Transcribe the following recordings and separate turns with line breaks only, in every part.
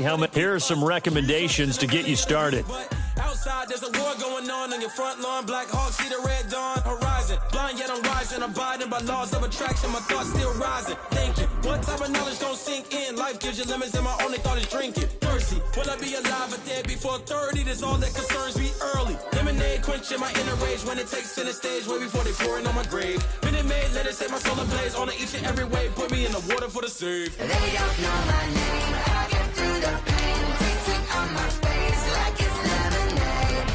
helmet. Here are some recommendations to get you started.
Outside, there's a war going on your front lawn. Black Hawk, see the red dawn horizon. Blind yet I'm rising, abiding by laws of attraction. My thoughts still rising. Thinking, what type of knowledge don't sink in? Life gives you limits, and my only thought is drinking. Thirsty, will I be alive or dead before 30? That's all that concerns me early. Lemonade quenching my inner rage when it takes center stage, way before they pouring on my grave. Minute Maid, let it set my soul ablaze. On each and every way, put me in the water for the save.
They don't know my name. I get through the pain, tasting on my face like it's lemonade.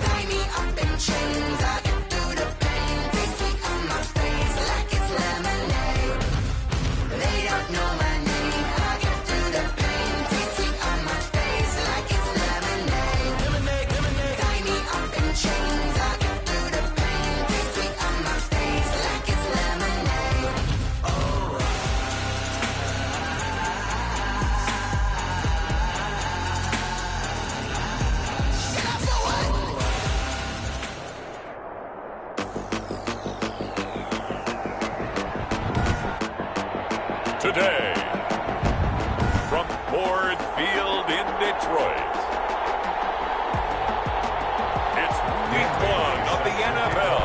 Tie me up in chains. I get through the pain, tasting on my face like it's lemonade. They don't know my name. I get through the pain, tasting on my face like it's lemonade.
Lemonade, lemonade.
Tie me up in chains. I get through the pain, tasting on my face like it's lemonade.
Today, from Ford Field in Detroit, it's Week 1 of the NFL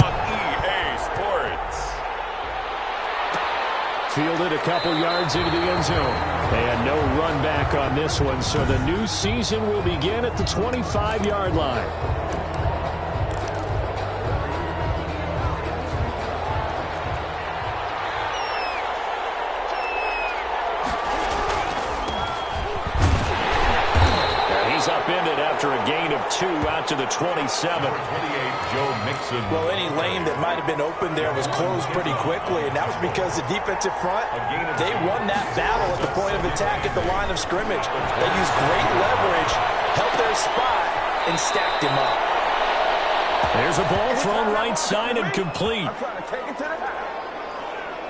on EA Sports.
Fielded a couple yards into the end zone. And no run back on this one, so the new season will begin at the 25-yard line. Upended after a gain of 2 out to the 27.
28, Joe Mixon.
Well, any lane that might have been open there was closed pretty quickly, and that was because the defensive front, they won that battle at the point of attack at the line of scrimmage. They used great leverage, held their spot, and stacked him up.
There's a ball thrown right side and complete.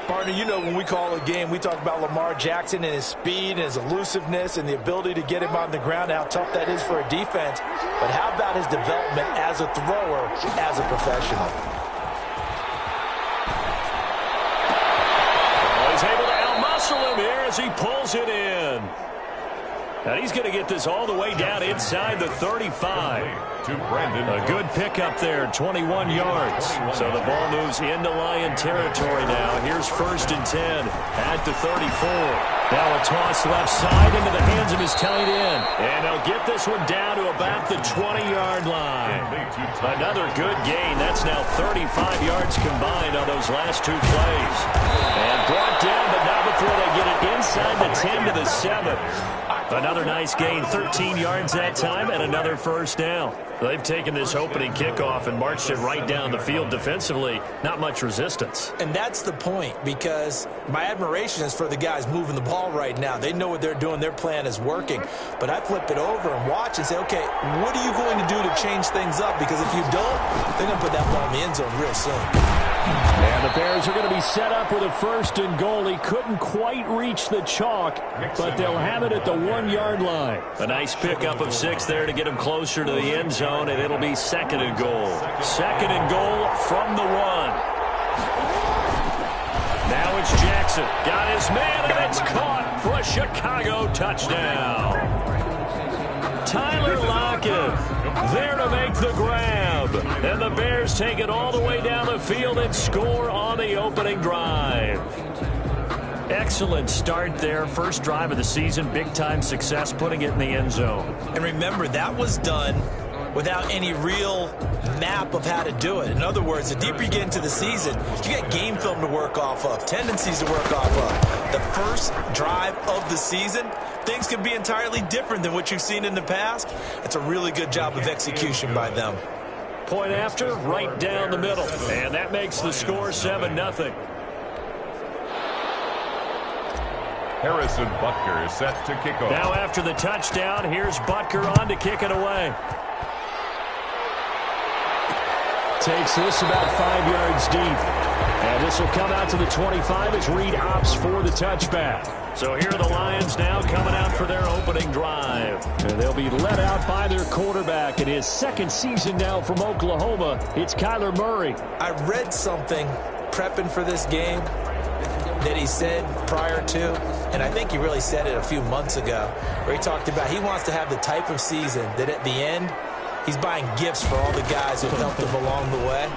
Partner, you know when we call a game, we talk about Lamar Jackson and his speed and his elusiveness and the ability to get him on the ground, how tough that is for a defense. But how about his development as a thrower, as a professional?
Well, he's able to outmuscle him here as he pulls it in. And he's going to get this all the way down inside the 35.
To Brandon.
A good pickup there, 21 yards. So the ball moves into Lion territory now. Here's 1st and 10 at the 34. Now a toss left side into the hands of his tight end. And they'll get this one down to about the 20-yard line. Another good gain. That's now 35 yards combined on those last 2 plays. And brought down, but not before they get it inside the 10 to the 7. Another nice gain, 13 yards that time, and another first down. They've taken this opening kickoff and marched it right down the field defensively. Not much resistance.
And that's the point, because my admiration is for the guys moving the ball right now. They know what they're doing. Their plan is working. But I flip it over and watch and say, okay, what are you going to do to change things up? Because if you don't, they're going to put that ball in the end zone real soon.
And the Bears are going to be set up with a 1st and goal. He couldn't quite reach the chalk, but they'll have it at the 1-yard line. A nice pickup of 6 there to get him closer to the end zone, and it'll be 2nd and goal. 2nd and goal from the 1. Now it's Jackson. Got his man, and it's caught for a Chicago touchdown. Tyler Lockett there to make the grab. And the Bears take it all the way down the field and score on the opening drive. Excellent start there. First drive of the season. Big-time success putting it in the end zone.
And remember, that was done without any real map of how to do it. In other words, the deeper you get into the season, you got game film to work off of, tendencies to work off of. The first drive of the season, things can be entirely different than what you've seen in the past. It's a really good job of execution by them.
Point after, right down the middle. And that makes the score 7-0.
Harrison Butker is set to kick off.
Now after the touchdown, here's Butker on to kick it away. Takes this about 5 yards deep. And this will come out to the 25 as Reed opts for the touchback. So here are the Lions now coming out for their opening drive. And they'll be led out by their quarterback in his 2nd season now from Oklahoma. It's Kyler Murray.
I read something prepping for this game. that he said prior to, and I think he really said it a few months ago, where he talked about he wants to have the type of season that at the end, he's buying gifts for all the guys who helped him along the way.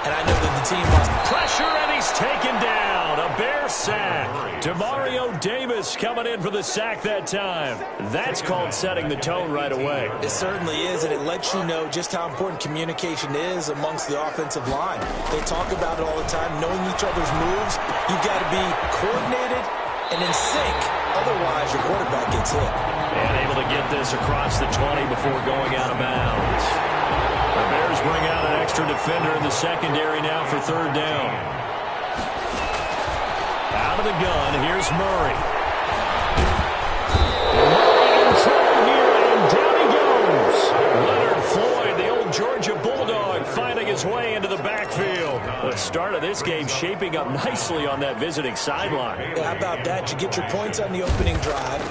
And I know that the team wants
pressure, and he's taken down. A Bear sack. Demario Davis coming in for the sack that time. That's called setting the tone right away.
It certainly is, and it lets you know just how important communication is amongst the offensive line. They talk about it all the time, knowing each other's moves. You've got to be coordinated and in sync. Otherwise, your quarterback gets hit.
And able to get this across the 20 before going out of bounds. The Bears bring out an extra defender in the secondary now for third down. Out of the gun, here's Murray. Murray in trouble here, and down he goes. Leonard Floyd, the old Georgia Bulldog, finding his way into the backfield. The start of this game shaping up nicely on that visiting sideline.
How about that? You get your points on the opening drive.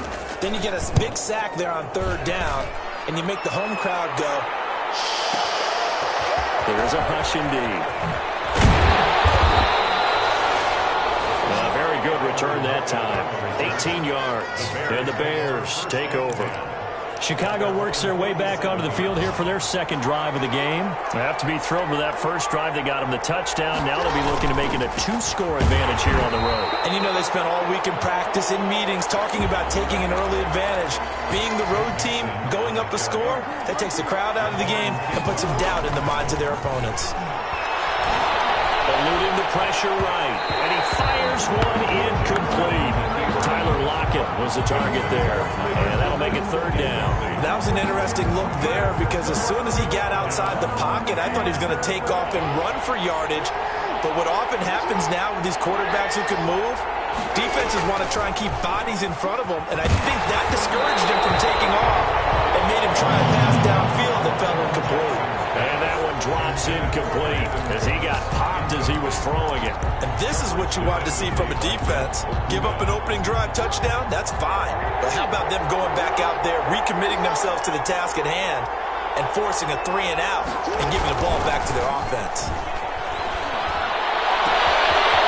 Then you get a big sack there on third down, and you make the home crowd go,
there's a hush indeed. A very good return that time. 18 yards. And the Bears take over. Chicago works their way back onto the field here for their second drive of the game. They have to be thrilled with that first drive. They got them the touchdown. Now they'll be looking to make it a 2-score advantage here on the road.
And you know they spent all week in practice, in meetings, talking about taking an early advantage. Being the road team, going up a score, that takes the crowd out of the game and puts some doubt in the minds of their opponents.
Eluding the pressure right. And he fires one incomplete. Tyler Lockett was the target there. And that'll make it third down.
That was an interesting look there because as soon as he got outside the pocket, I thought he was going to take off and run for yardage. But what often happens now with these quarterbacks who can move, defenses want to try and keep bodies in front of them. And I think that discouraged him from taking off and made him try a pass downfield that fell incomplete.
And that one drops incomplete as he got popped as he was throwing it.
And this is what you want to see from a defense. Give up an opening drive touchdown, that's fine. But how about them going back out there, recommitting themselves to the task at hand, and forcing a 3-and-out and giving the ball back to their offense.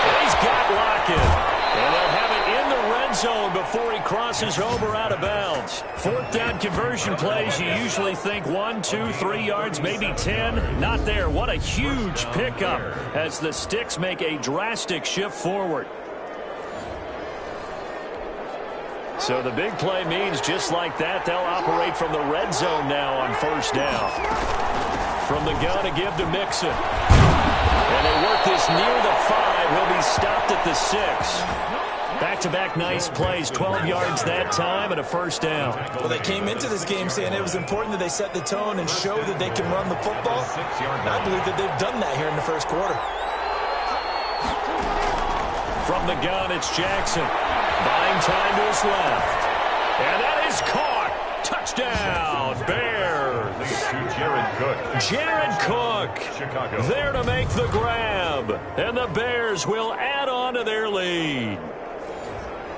And he's got Lockett. And they'll have it in the red zone before he crosses over out of bounds. Fourth down conversion plays, you usually think 1, 2, 3 yards, maybe 10. Not there. What a huge pickup as the Sticks make a drastic shift forward. So the big play means just like that, they'll operate from the red zone now on first down. From the gun to give to Mixon. And they work this near the 5. He'll be stopped at the 6. Back-to-back nice plays, 12 yards that time and a first down.
Well, they came into this game saying it was important that they set the tone and show that they can run the football. And I believe that they've done that here in the first quarter.
From the gun, it's Jackson. Buying time to his left. And that is caught. Touchdown, Bears.
Jared Cook.
Jared Cook
Chicago.
there to make the grab. And the Bears will add on to their lead.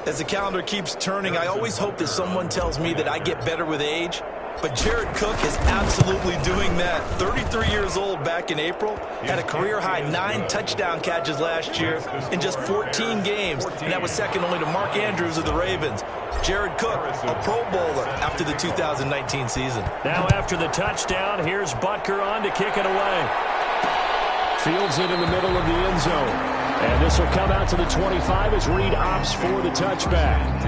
As the calendar keeps turning, I always hope that someone tells me that I get better with age. But Jared Cook is absolutely doing that. 33 years old back in April. Had a career-high 9 touchdown catches last year in just 14 games. And that was second only to Mark Andrews of the Ravens. Jared Cook, a Pro Bowler after the 2019 season.
Now after the touchdown, here's Butker on to kick it away. Fields it in the middle of the end zone. And this will come out to the 25 as Reed opts for the touchback.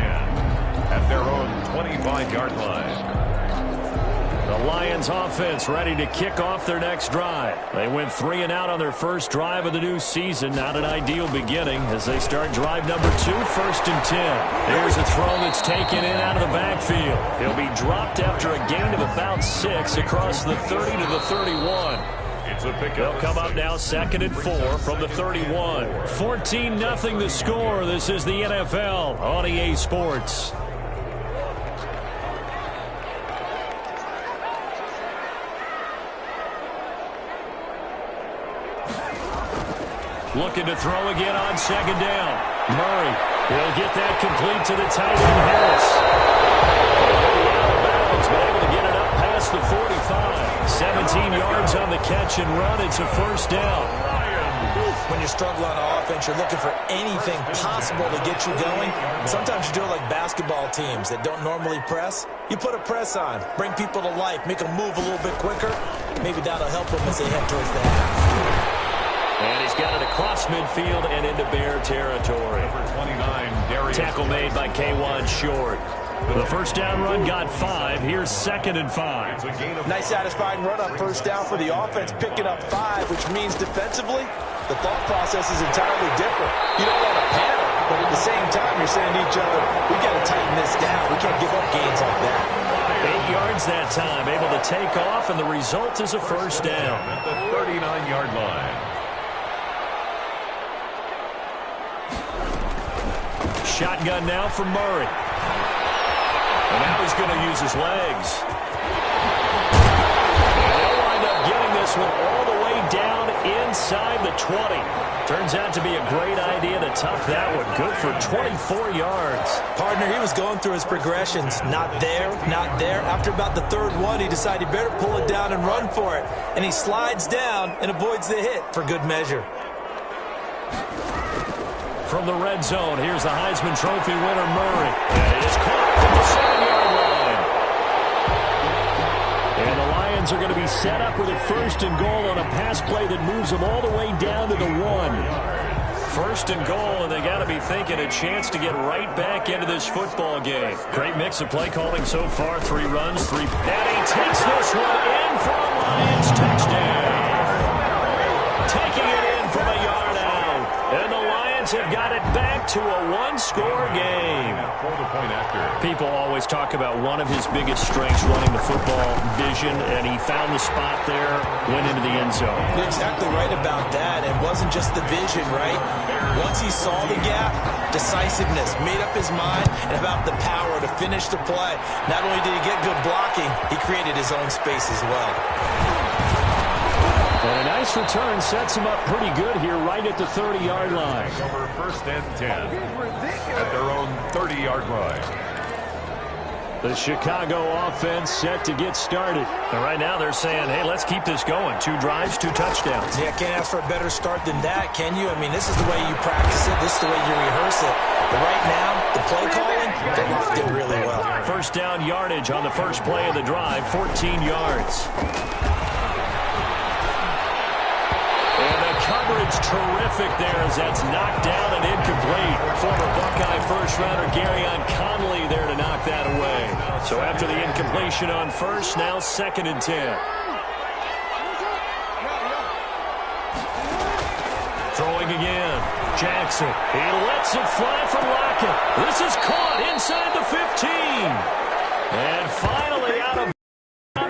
At their own 25-yard line.
The Lions offense ready to kick off their next drive. They went 3 and out on their first drive of the new season. Not an ideal beginning as they start drive number 2, first and 10. Here's a throw that's taken in out of the backfield. He'll be dropped after a gain of about 6 across the 30 to the 31. They'll come up now 2nd and 4 from the 31. 14-0 the score. This is the NFL on EA Sports. Looking to throw again on 2nd down. Murray will get that complete to the tight end Harris. Out of bounds, but able to get it up past the 45. 17 yards on the catch and run. It's a first down.
When you're struggling on offense, you're looking for anything possible to get you going. Sometimes you do it like basketball teams that don't normally press. You put a press on, bring people to life, make them move a little bit quicker. Maybe that'll help them as they head towards the half.
And he's got it across midfield and into Bear territory.
Number 29, Darius.
Tackle made by K1 Short. The first down run got 5. Here's 2nd and 5.
Nice satisfying run on first down for the offense, picking up 5, which means defensively, the thought process is entirely different. You don't want to panic, but at the same time, you're saying to each other, we got to tighten this down. We can't give up gains like that.
8 yards that time, able to take off, and the result is a first down.
At the 39-yard line.
Shotgun now for Murray. And now he's going to use his legs. And they'll wind up getting this one all the way down inside the 20. Turns out to be a great idea to tuck that one. Good for 24 yards.
Partner, he was going through his progressions. Not there, not there. After about the third one, he decided he better pull it down and run for it. And he slides down and avoids the hit for good measure.
From the red zone, here's the Heisman Trophy winner, Murray. And it is caught from the 7-yard line. And the Lions are going to be set up with a 1st and goal on a pass play that moves them all the way down to the 1. 1st and goal, and they got to be thinking a chance to get right back into this football game. Great mix of play calling so far. 3 runs, 3. And he takes this one in for a Lions touchdown. Taking it in from a yard out. And the Lions have got it back to a 1-score game.
For the point after.
People always talk about one of his biggest strengths, running the football, vision, and he found the spot there, went into the end zone.
You're exactly right about that. It wasn't just the vision, right? Once he saw the gap, decisiveness, made up his mind, and about the power to finish the play. Not only did he get good blocking, he created his own space as well.
And a nice return sets him up pretty good here right at the 30-yard line.
Over 1st and 10 at their own 30-yard line.
The Chicago offense set to get started. And right now they're saying, hey, let's keep this going. 2 drives, 2 touchdowns.
Yeah, can't ask for a better start than that, can you? I mean, this is the way you practice it. This is the way you rehearse it. But right now, the play calling, they're locked in really well.
First down yardage on the first play of the drive, 14 yards. And the coverage terrific there as that's knocked down and incomplete. Former Buckeye first-rounder Garyon Conley there to knock that away. So after the incompletion on first, now 2nd and 10. Throwing again. Jackson. He lets it fly from Lockett. This is caught inside the 15. And finally out of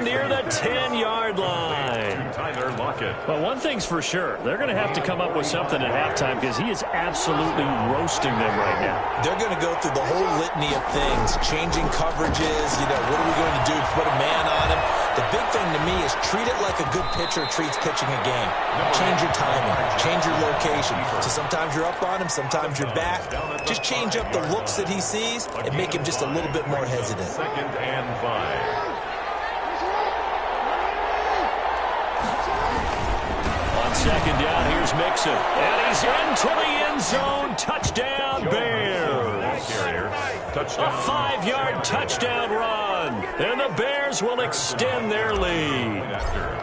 near the 10-yard line.
Tyler Lockett.
Well, one thing's for sure. They're going to have to come up with something at halftime because he is absolutely roasting them right now.
They're going to go through the whole litany of things, changing coverages, what are we going to do to put a man on him? The big thing to me is treat it like a good pitcher treats pitching a game. Change your timing, change your location. So sometimes you're up on him, sometimes you're back. Just change up the looks that he sees and make him just a little bit more hesitant.
2nd and 5.
Second down, here's Mixon. And he's into the end zone. Touchdown, Bears.
Touchdown.
A 5-yard touchdown run. And the Bears will extend their lead.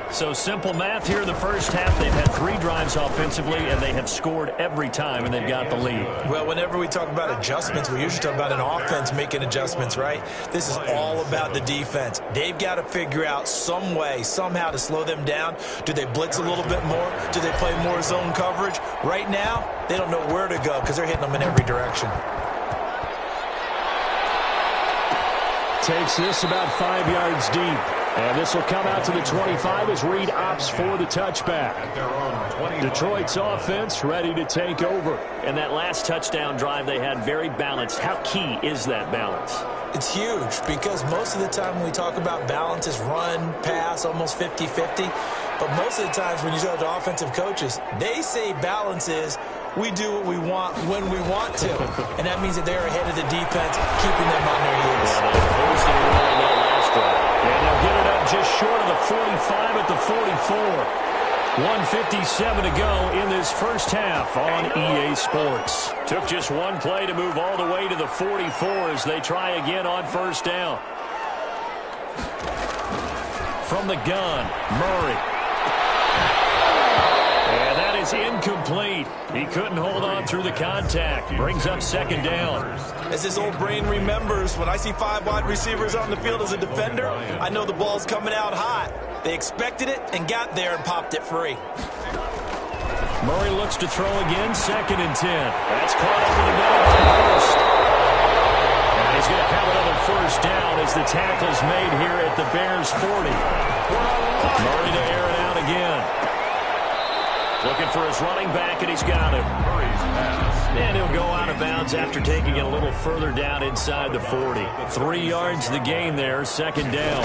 So simple math here in the first half. They've had 3 drives offensively, and they have scored every time, and they've got the lead.
Well, whenever we talk about adjustments, we usually talk about an offense making adjustments, right? This is all about the defense. They've got to figure out some way, somehow to slow them down. Do they blitz a little bit more? Do they play more zone coverage? Right now, they don't know where to go because they're hitting them in every direction.
Takes this about 5 yards deep. And this will come out to the 25 as Reed opts for the touchback. Detroit's offense ready to take over. And that last touchdown drive they had very balanced. How key is that balance?
It's huge because most of the time when we talk about balance is run, pass, almost 50-50. But most of the times when you talk to offensive coaches, they say balance is we do what we want when we want to. And that means that they're ahead of the defense, keeping them on their heels.
And they'll get it up just short of the 45 at the 44. 157 2:27 to go in this first half on EA Sports. Took just one play to move all the way to the 44 as they try again on first down. From the gun, Murray. And that is incomplete. He couldn't hold on through the contact. Brings up second down.
As his old brain remembers, when I see 5 wide receivers on the field as a defender, I know the ball's coming out hot. They expected it and got there and popped it free.
Murray looks to throw again, 2nd and 10. That's caught up in the middle of the first. And he's going to have another first down as the tackle's made here at the Bears 40. Murray to air it out again. Looking for his running back, and he's got him. And he'll go out of bounds after taking it a little further down inside the 40. 3 yards the gain there, 2nd down.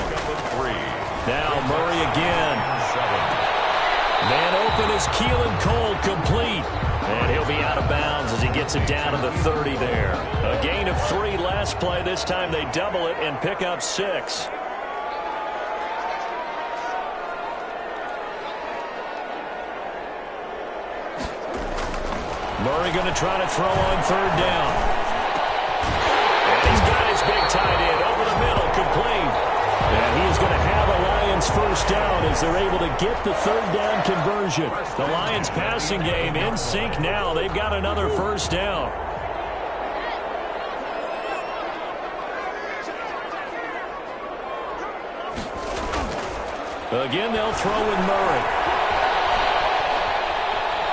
Now Murray again. Man open is Keelan Cole, complete. And he'll be out of bounds as he gets it down to the 30 there. A gain of 3 last play. This time they double it and pick up 6. Murray going to try to throw on 3rd down. And he's got his big tight end over the middle, complete. And he's going to have a Lions first down as they're able to get the 3rd down conversion. The Lions passing game in sync now. They've got another first down. Again, they'll throw with Murray.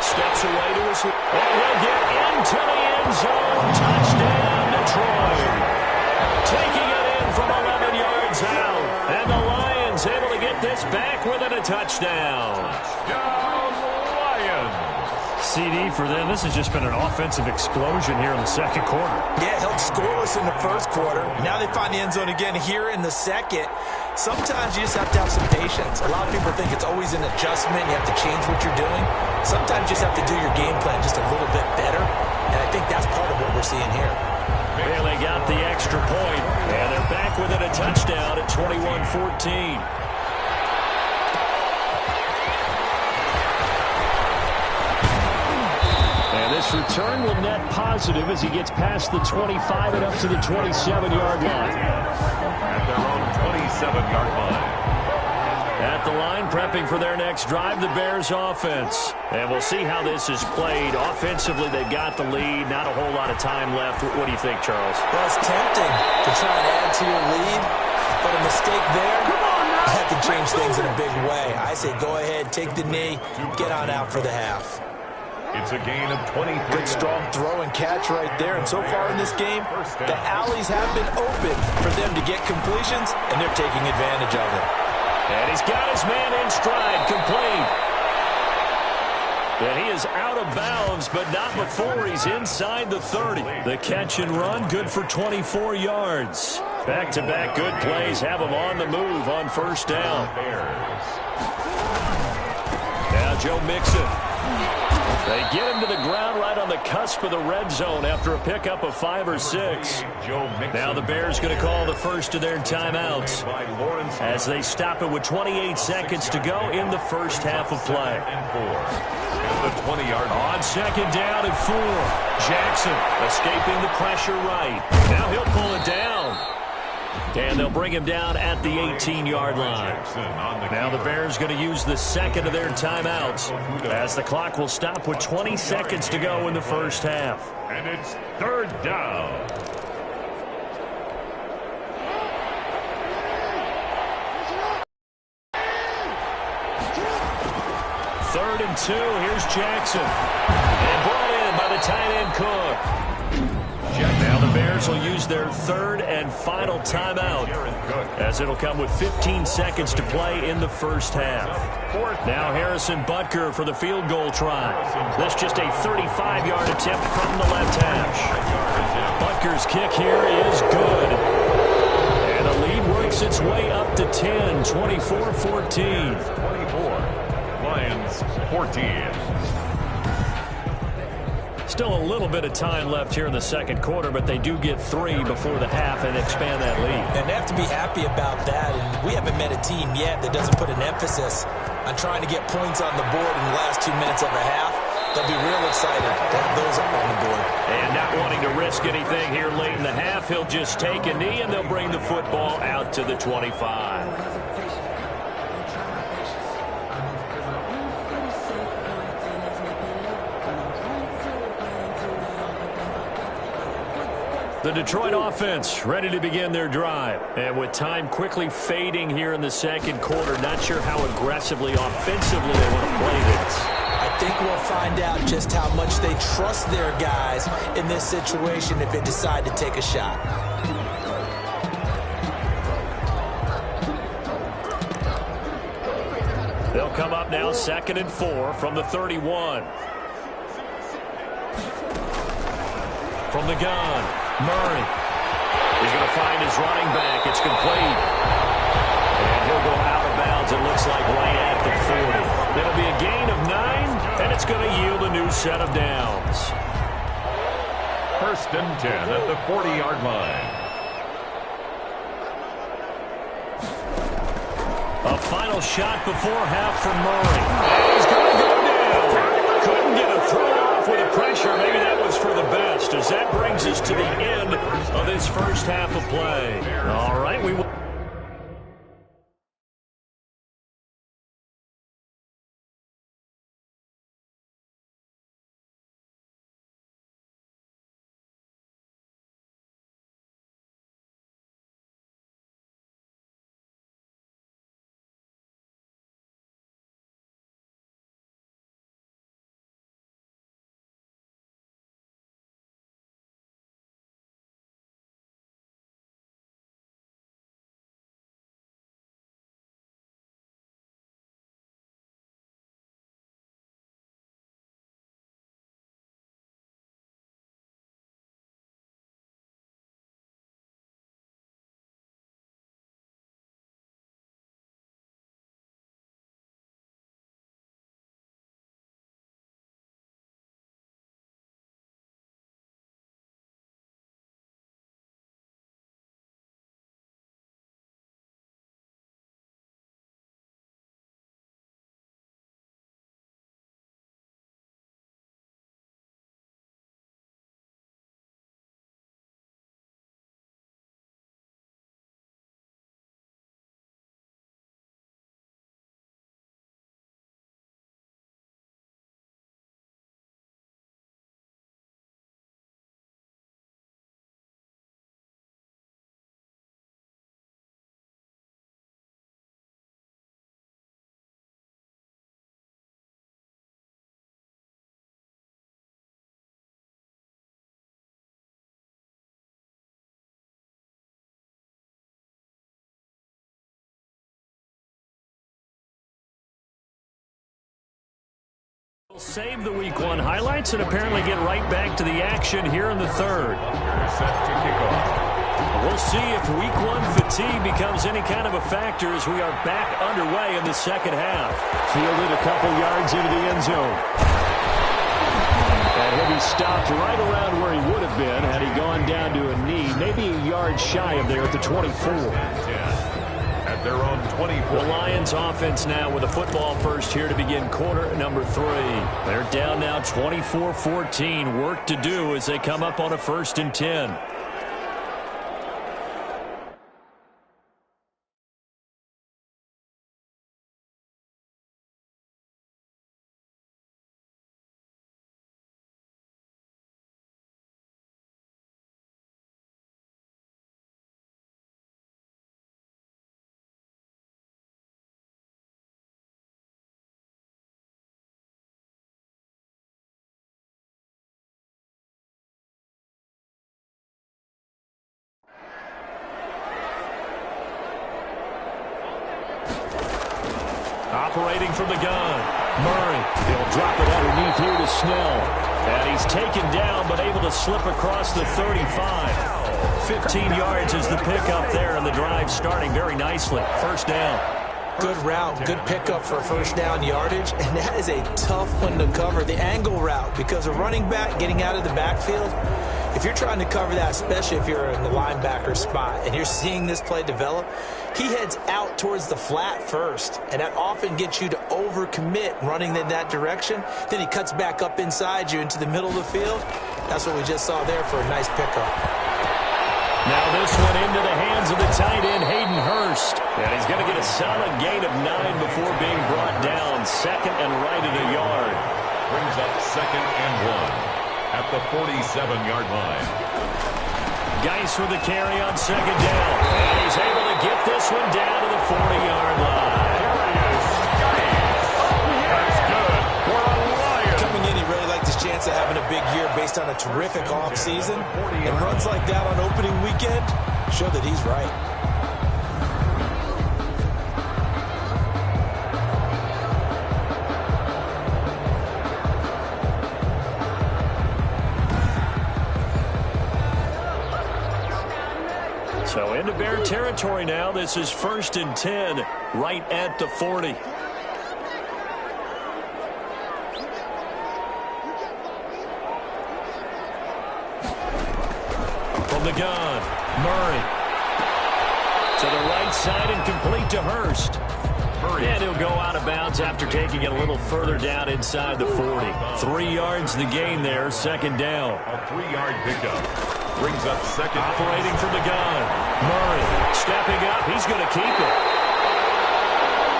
Steps away to his... Oh, he'll get into the end zone. Touchdown, Detroit. Taking it in from 11 yards out. And the Lions able to get this back within a touchdown. CD for them. This has just been an offensive explosion here in the second quarter.
Yeah, held scoreless in the first quarter. Now they find the end zone again here in the second. Sometimes you just have to have some patience. A lot of people think it's always an adjustment. You have to change what you're doing. Sometimes you just have to do your game plan just a little bit better. And I think that's part of what we're seeing here.
Well, they got the extra point. And they're back within a touchdown at 21-14. This return will net positive as he gets past the 25 and up to the 27-yard line.
At their own 27-yard line.
At the line, prepping for their next drive, the Bears offense. And we'll see how this is played. Offensively, they've got the lead. Not a whole lot of time left. What do you think, Charles?
Well, it's tempting to try and add to your lead, but a mistake there, you have to change things in a big way. I say go ahead, take the knee, get on out for the half.
It's a gain of 23.
Good strong throw and catch right there. And so far in this game, the alleys have been open for them to get completions, and they're taking advantage of it.
And he's got his man in stride, complete. And he is out of bounds, but not before he's inside the 30. The catch and run, good for 24 yards. Back-to-back good plays have him on the move on first down. Now Joe Mixon. They get him to the ground right on the cusp of the red zone after a pickup of 5 or 6. Now the Bears going to call the first of their timeouts as they stop it with 28 seconds to go in the first half of play.
The 20-yard
on second down and 4. Jackson escaping the pressure right. Now he'll pull it down. And they'll bring him down at the 18-yard line. Now the Bears going to use the second of their timeouts as the clock will stop with 20 seconds to go in the first half.
And it's 3rd down.
Third and 2. Here's Jackson. And brought in by the tight end Cook. Now the Bears will use their 3rd and final timeout as it'll come with 15 seconds to play in the first half. Now Harrison Butker for the field goal try. That's just a 35-yard attempt from the left hash. Butker's kick here is good. And the lead works its way up to 10, 24-14.
24, Lions 14.
Still a little bit of time left here in the second quarter, but they do get 3 before the half and expand that lead.
And they have to be happy about that. And we haven't met a team yet that doesn't put an emphasis on trying to get points on the board in the last 2 minutes of a half. They'll be real excited to have those up on the board.
And not wanting to risk anything here late in the half, he'll just take a knee, and they'll bring the football out to the 25. The Detroit offense ready to begin their drive. And with time quickly fading here in the second quarter, not sure how aggressively, offensively they want to play this.
I think we'll find out just how much they trust their guys in this situation if they decide to take a shot.
They'll come up now 2nd and 4 from the 31. From the gun, Murray. He's going to find his running back. It's complete. And he'll go out of bounds, it looks like, right at the 40. It'll be a gain of 9, and it's going to yield a new set of downs.
1st and 10 at the 40-yard line.
A final shot before half from Murray. And he's going to go down. Couldn't get a throw off with the pressure. Maybe that was for the best, as that brings us to the end of this first half of play. All right, we will. Save the Week 1 highlights and apparently get right back to the action here in the third.
Set to kick off.
We'll see if Week 1 fatigue becomes any kind of a factor as we are back underway in the second half. Fielded a couple yards into the end zone. And he'll be stopped right around where he would have been had he gone down to a knee, maybe a yard shy of there at the 24.
At their own 24.
The Lions offense now with a football first here to begin quarter number 3. They're down now 24-14. Work to do as they come up on a 1st and 10. Operating from the gun, Murray. He'll drop it underneath here to Snell. And he's taken down, but able to slip across the 35. 15 yards is the pickup there, and the drive starting very nicely. 1st down.
Good route, good pickup for first down yardage, and that is a tough one to cover, the angle route, because a running back getting out of the backfield, if you're trying to cover that, especially if you're in the linebacker spot and you're seeing this play develop, he heads out towards the flat first, and that often gets you to overcommit running in that direction. Then he cuts back up inside you into the middle of the field. That's what we just saw there for a nice pickup.
Now this one into the hands of the tight end, Hayden Hurst. And he's going to get a solid gain of 9 before being brought down. Second and right at a yard.
Brings up 2nd and 1 at the 47-yard line.
Geis with the carry on 2nd down. And he's able to get this one down to the 40-yard line.
That's good for a Lion.
Coming in, he really liked his chance of having a big year based on a terrific offseason. And runs like that on opening weekend show that he's right.
So into Bear territory now. This is 1st and 10, right at the 40. From the gun, Murray. To the right side and complete to Hurst. And he'll go out of bounds after taking it a little further down inside the 40. 3 yards the gain there, 2nd down.
A 3-yard pickup. Brings up 2nd.
Operating from the gun. Murray stepping up. He's going to keep it.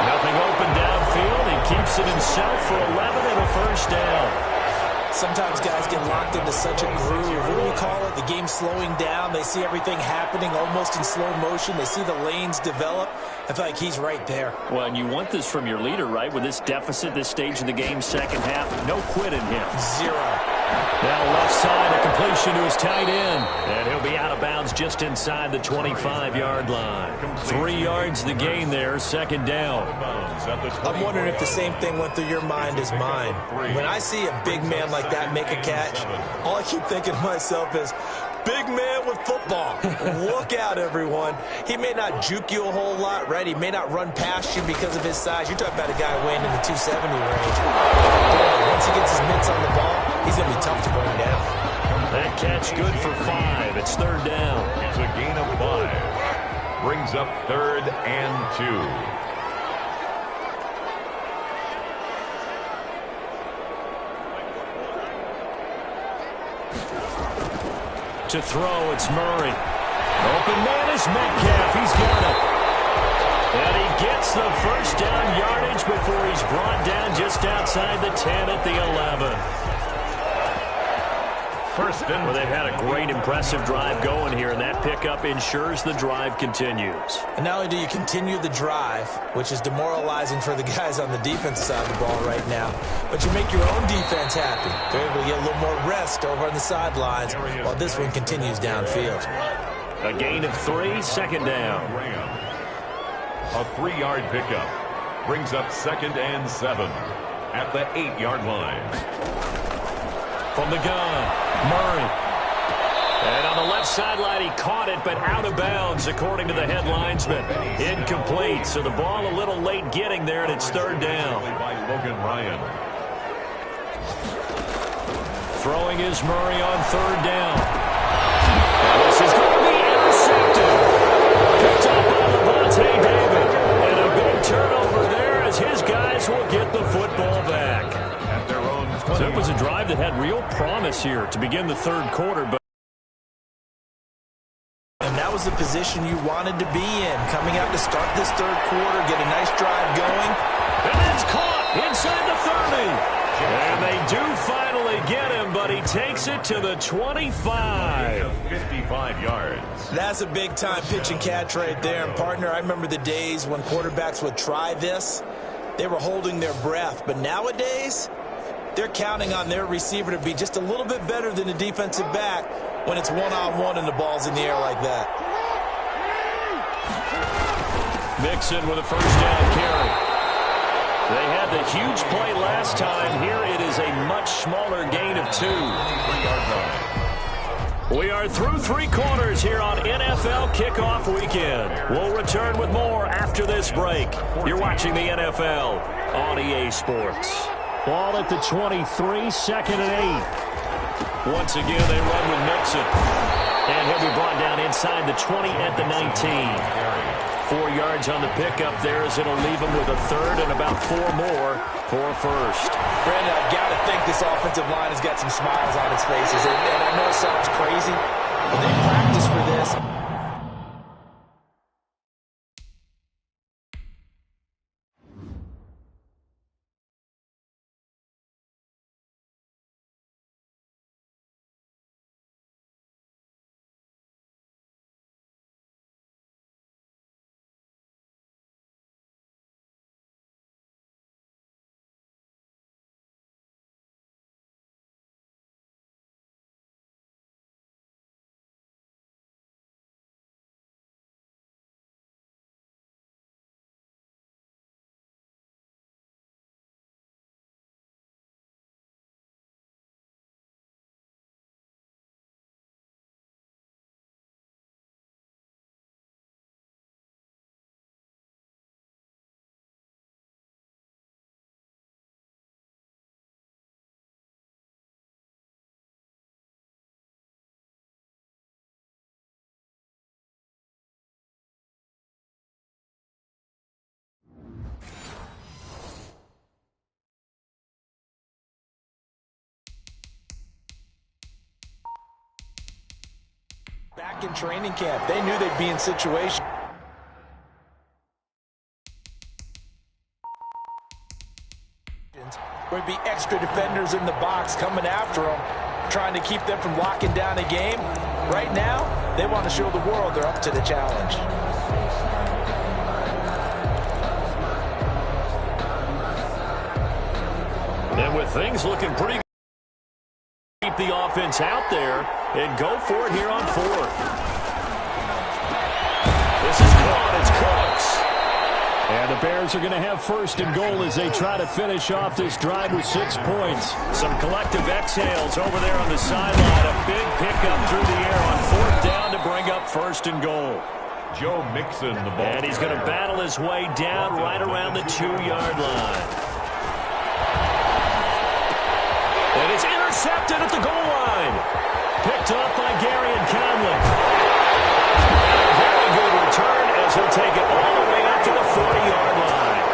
Nothing open downfield. He keeps it himself for 11 and a first down.
Sometimes guys get locked into such a groove. What do we call it? The game's slowing down. They see everything happening almost in slow motion. They see the lanes develop. I feel like he's right there.
Well, and you want this from your leader, right? With this deficit, this stage of the game, second half, no quit in him.
0.
Now left side, a completion to his tight end. And he'll be out of bounds just inside the 25-yard line. 3 yards the gain there, 2nd down.
I'm wondering if the same thing went through your mind as mine. When I see a big man like that make a catch, all I keep thinking to myself is, big man with football. Look out, everyone. He may not juke you a whole lot, right? He may not run past you because of his size. You're talking about a guy weighing in the 270 range. Once he gets his mitts on the ball, he's going to be tough to bring down.
That catch good for 5. It's 3rd down.
It's a gain of 5. Brings up 3rd and 2.
To throw, it's Murray. Open man is Metcalf. He's got it. And he gets the first down yardage before he's brought down just outside the 10 at the 11. Well, they've had a great, impressive drive going here, and that pickup ensures the drive continues.
And not only do you continue the drive, which is demoralizing for the guys on the defensive side of the ball right now, but you make your own defense happy. They're able to get a little more rest over on the sidelines while this one continues downfield.
A gain of 3, 2nd down.
A 3-yard pickup. Brings up 2nd and 7 at the 8-yard line.
From the gun, Murray. And on the left sideline, he caught it, but out of bounds, according to the head linesman. Incomplete, so the ball a little late getting there, and it's 3rd down.
By Logan Ryan.
Throwing is Murray on 3rd down. And this is going to be intercepted. Picked up by Levante David. And a big turnover there as his guys will get the football back.
At their own 20.
So it was a drive that had real promise here to begin the 3rd quarter, but
that was the position you wanted to be in. Coming out to start this 3rd quarter, get a nice drive going.
And that's caught inside the 30. And they do finally get him, but he takes it to the 25.
55 yards.
That's a big-time pitch and catch right there. And, partner, I remember the days when quarterbacks would try this. They were holding their breath. But nowadays, they're counting on their receiver to be just a little bit better than the defensive back when it's one-on-one and the ball's in the air like that.
Mixon with a first down carry. They had the huge play last time. Here it is a much smaller gain of 2. We are through three quarters here on NFL Kickoff Weekend. We'll return with more after this break. You're watching the NFL on EA Sports. Ball at the 23, second and 8. Once again, they run with Mixon. And he'll be brought down inside the 20 at the 19. 4 yards on the pickup there as it'll leave him with a third and about 4 more for first.
Brandon, I've got to think this offensive line has got some smiles on its faces. And I know it sounds crazy, but they practice for this. Back in training camp, they knew they'd be in situation. There'd be extra defenders in the box coming after them, trying to keep them from locking down a game. Right now, they want to show the world they're up to the challenge.
And with things looking pretty good, keep the offense out there and go for it here on fourth. This is caught. It's Cooks. And the Bears are going to have first and goal as they try to finish off this drive with 6 points. Some collective exhales over there on the sideline. A big pickup through the air on fourth down to bring up first and goal.
Joe Mixon, the ball.
And he's going to battle his way down right around the 2-yard line. And it's intercepted at the goal line. Picked up by Gary and Conley. And a very good return as he'll take it all the way up to the 40-yard line.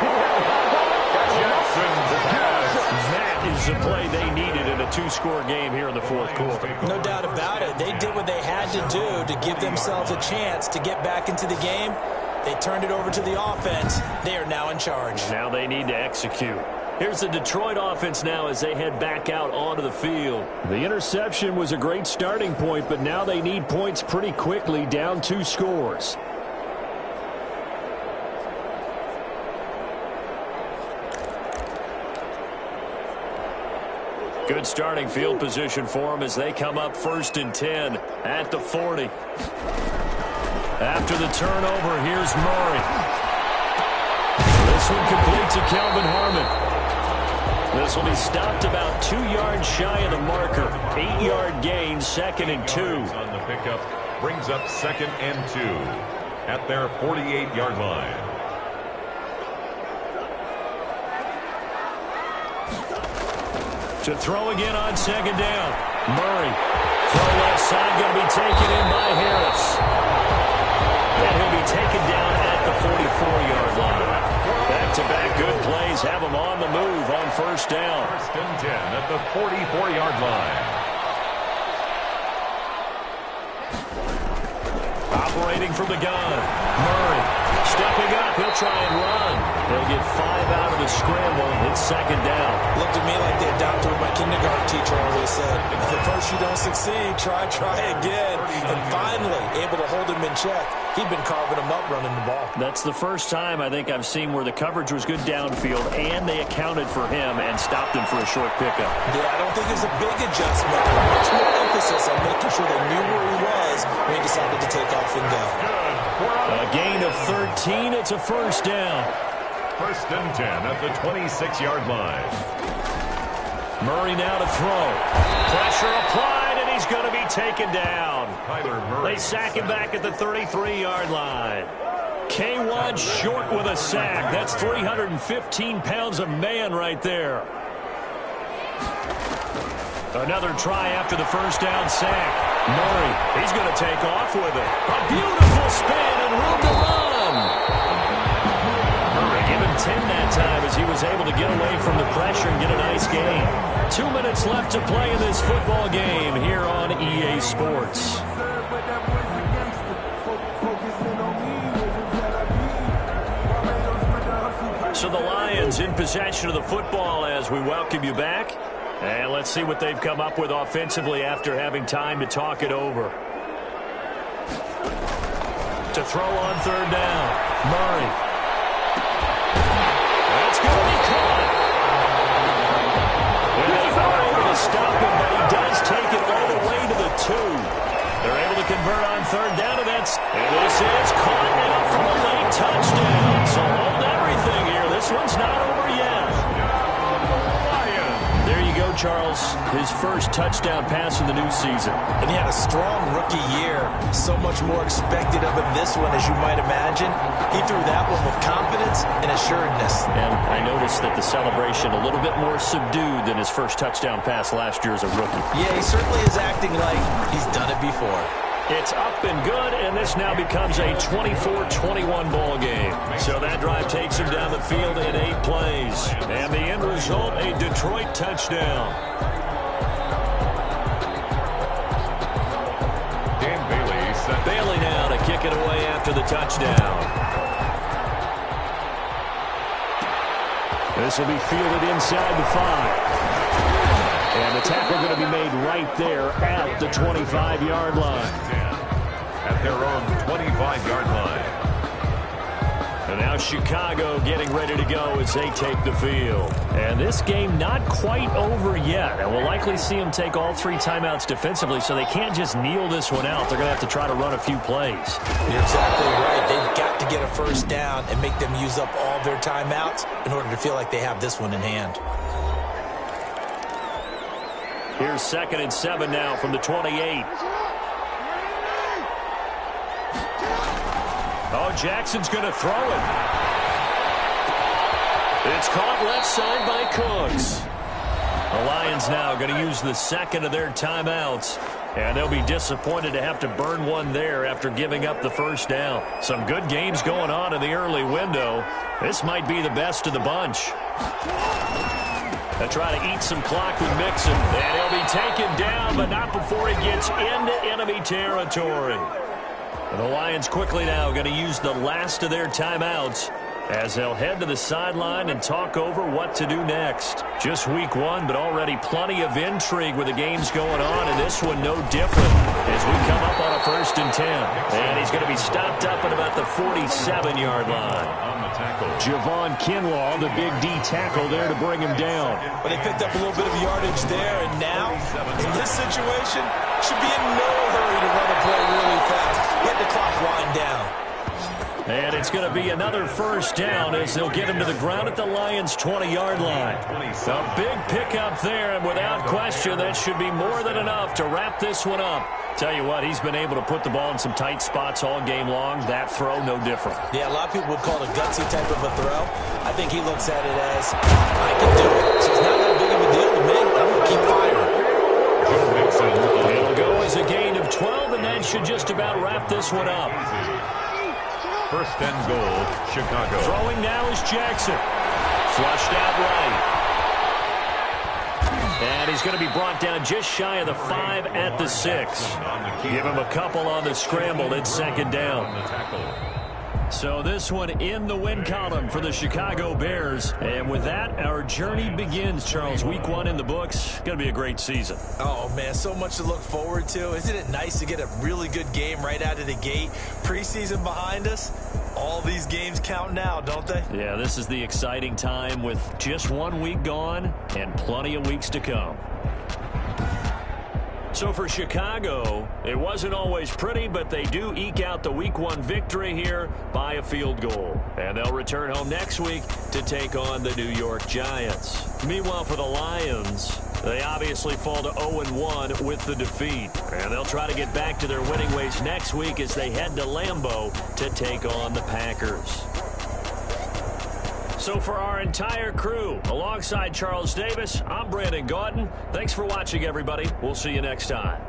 That is the play they needed in a 2-score game here in the fourth quarter.
No doubt about it. They did what they had to do to give themselves a chance to get back into the game. They turned it over to the offense. They are now in charge.
Now they need to execute. Here's the Detroit offense now as they head back out onto the field. The interception was a great starting point, but now they need points pretty quickly, down 2 scores. Good starting field position for them as they come up first and 10 at the 40. After the turnover, here's Murray. This one complete to Kelvin Harmon. This will be stopped about 2 yards shy of the marker. 8-yard gain, 2nd and 2.
On the pickup brings up 2nd and 2 at their 48-yard line.
To throw again on 2nd down. Murray. Throw left side, going to be taken in by Harris. And he'll be taken down at the 44-yard line. Back-to-back good plays have him on the move on first down.
1st and 10 at the 44-yard line.
Operating from the gun. Murray stepping up. He'll try and run. They'll get 5 out of the scramble. It's 2nd down.
Looked to me like they adopted what my kindergarten teacher always said. If at first you don't succeed, try again. And finally, able to hold him in check. He'd been carving him up running the ball.
That's the first time I think I've seen where the coverage was good downfield and they accounted for him and stopped him for a short pickup.
Yeah, I don't think there's a big adjustment. Much more emphasis on making sure they knew where he was when he decided to take off and go.
A gain of 13. It's a first down.
1st and 10 at the 26-yard line.
Murray now to throw. Pressure applied, and And he's going to be taken down.
Kyler Murray.
They sack him back at the 33-yard line. K1 short with a sack. That's 315 pounds of man right there. Another try after the first down sack. Murray, he's going to take off with it. A beautiful spin and room to run. Murray given 10 that time as he was able to get away from the pressure and get a nice gain. 2 minutes left to play in this football game here on EA Sports. So the Lions in possession of the football as we welcome you back. And let's see what they've come up with offensively after having time to talk it over. To throw on third down. Murray. That's going to be caught. And they are able to stop him, but he does take it all the way to the 2. They're able to convert on third down, and this is caught now for a late touchdown. So hold everything here. This one's not over yet. There you go, Charles. His first touchdown pass of the new season.
And he had a strong rookie year. So much more expected of him this one, as you might imagine. He threw that one with confidence and assuredness.
And I noticed that the celebration a little bit more subdued than his first touchdown pass last year as a rookie.
Yeah, he certainly is acting like he's done it before.
It's up and good, and this now becomes a 24-21 ball game. So that drive takes him down the field in 8 plays. And the end result, a Detroit touchdown.
Dan Bailey set.
Bailey now to kick it away after the touchdown. This will be fielded inside the 5. And the tackle going to be made right there at the 25-yard line.
At their own 25-yard line.
And now Chicago getting ready to go as they take the field. And this game not quite over yet. And we'll likely see them take all 3 timeouts defensively, so they can't just kneel this one out. They're going to have to try to run a few plays.
You're exactly right. They've got to get a first down and make them use up all their timeouts in order to feel like they have this one in hand.
Here's 2nd and 7 now from the 28. Oh, Jackson's going to throw it. It's caught left side by Cooks. The Lions now going to use the 2nd of their timeouts. And they'll be disappointed to have to burn one there after giving up the first down. Some good games going on in the early window. This might be the best of the bunch. They'll try to eat some clock with Mixon. And he'll be taken down, but not before he gets into enemy territory. The Lions quickly now going to use the last of their timeouts as they'll head to the sideline and talk over what to do next. Just week 1, but already plenty of intrigue with the games going on, and this one no different as we come up on a 1st and 10. And he's going to be stopped up at about the 47-yard line.
On the tackle.
Javon Kinlaw, the big D tackle there to bring him down.
But they picked up a little bit of yardage there, and now, in this situation, should be in no hurry to run a play really fast. Let the clock wind down.
And it's going to be another first down as they'll get him to the ground at the Lions' 20-yard line. A big pickup there, and without question, that should be more than enough to wrap this one up. Tell you what, he's been able to put the ball in some tight spots all game long. That throw, no different.
Yeah, a lot of people would call it a gutsy type of a throw. I think he looks at it as, I can do it. So it's not that big of a deal to me. I'm going to keep firing.
It'll go as a gain of 12, and that should just about wrap this one up.
1st and goal, Chicago.
Throwing now is Jackson. Flushed out right. And he's going to be brought down just shy of the 5 at the 6. Give him a couple on the scramble. It's 2nd down. So this one in the win column for the Chicago Bears. And with that, our journey begins, Charles. Week 1 in the books. Going to be a great season.
Oh, man, so much to look forward to. Isn't it nice to get a really good game right out of the gate? Preseason behind us. All these games count now, don't they?
Yeah, this is the exciting time with just 1 week gone and plenty of weeks to come. So for Chicago, it wasn't always pretty, but they do eke out the Week 1 victory here by a field goal. And they'll return home next week to take on the New York Giants. Meanwhile, for the Lions, they obviously fall to 0-1 with the defeat. And they'll try to get back to their winning ways next week as they head to Lambeau to take on the Packers. So for our entire crew, alongside Charles Davis, I'm Brandon Gaudin. Thanks for watching, everybody. We'll see you next time.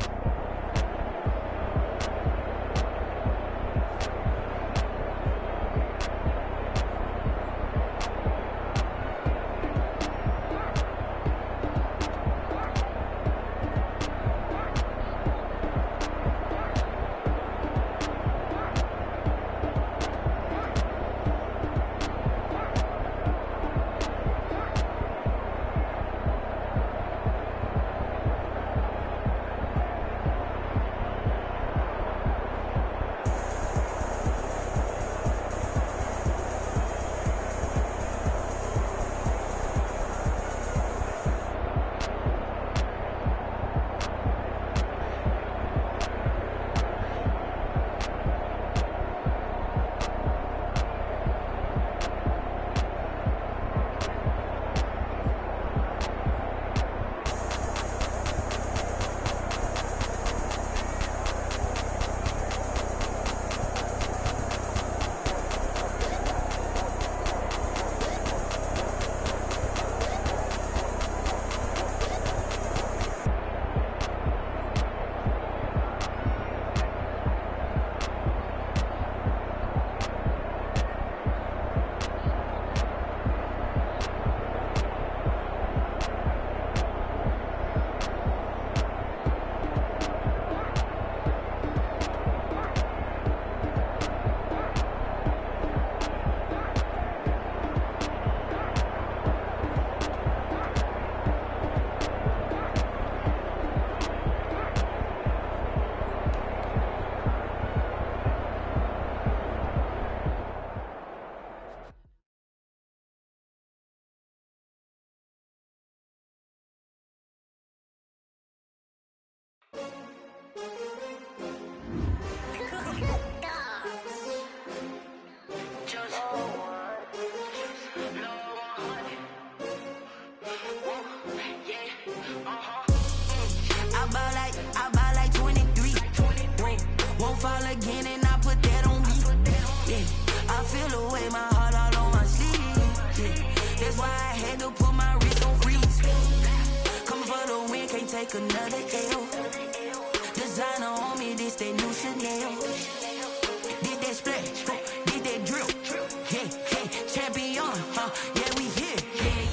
Again and I put that on me. Yeah, I feel the way, my heart all on my sleeve. Yeah, that's why I had to put my wrist on freeze. Coming for the win, can't take another L. Designer on me, this that new Chanel. Did that splash, did that drill. Yeah, champion, yeah, we here.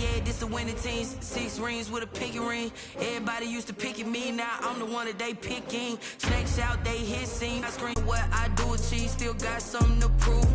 Yeah, this the winning teams. 6 rings with a pinky ring. Everybody used to picking me, now I'm the one that they picking. Snakes out, they hit scene. I scream what I do achieve, still got something to prove.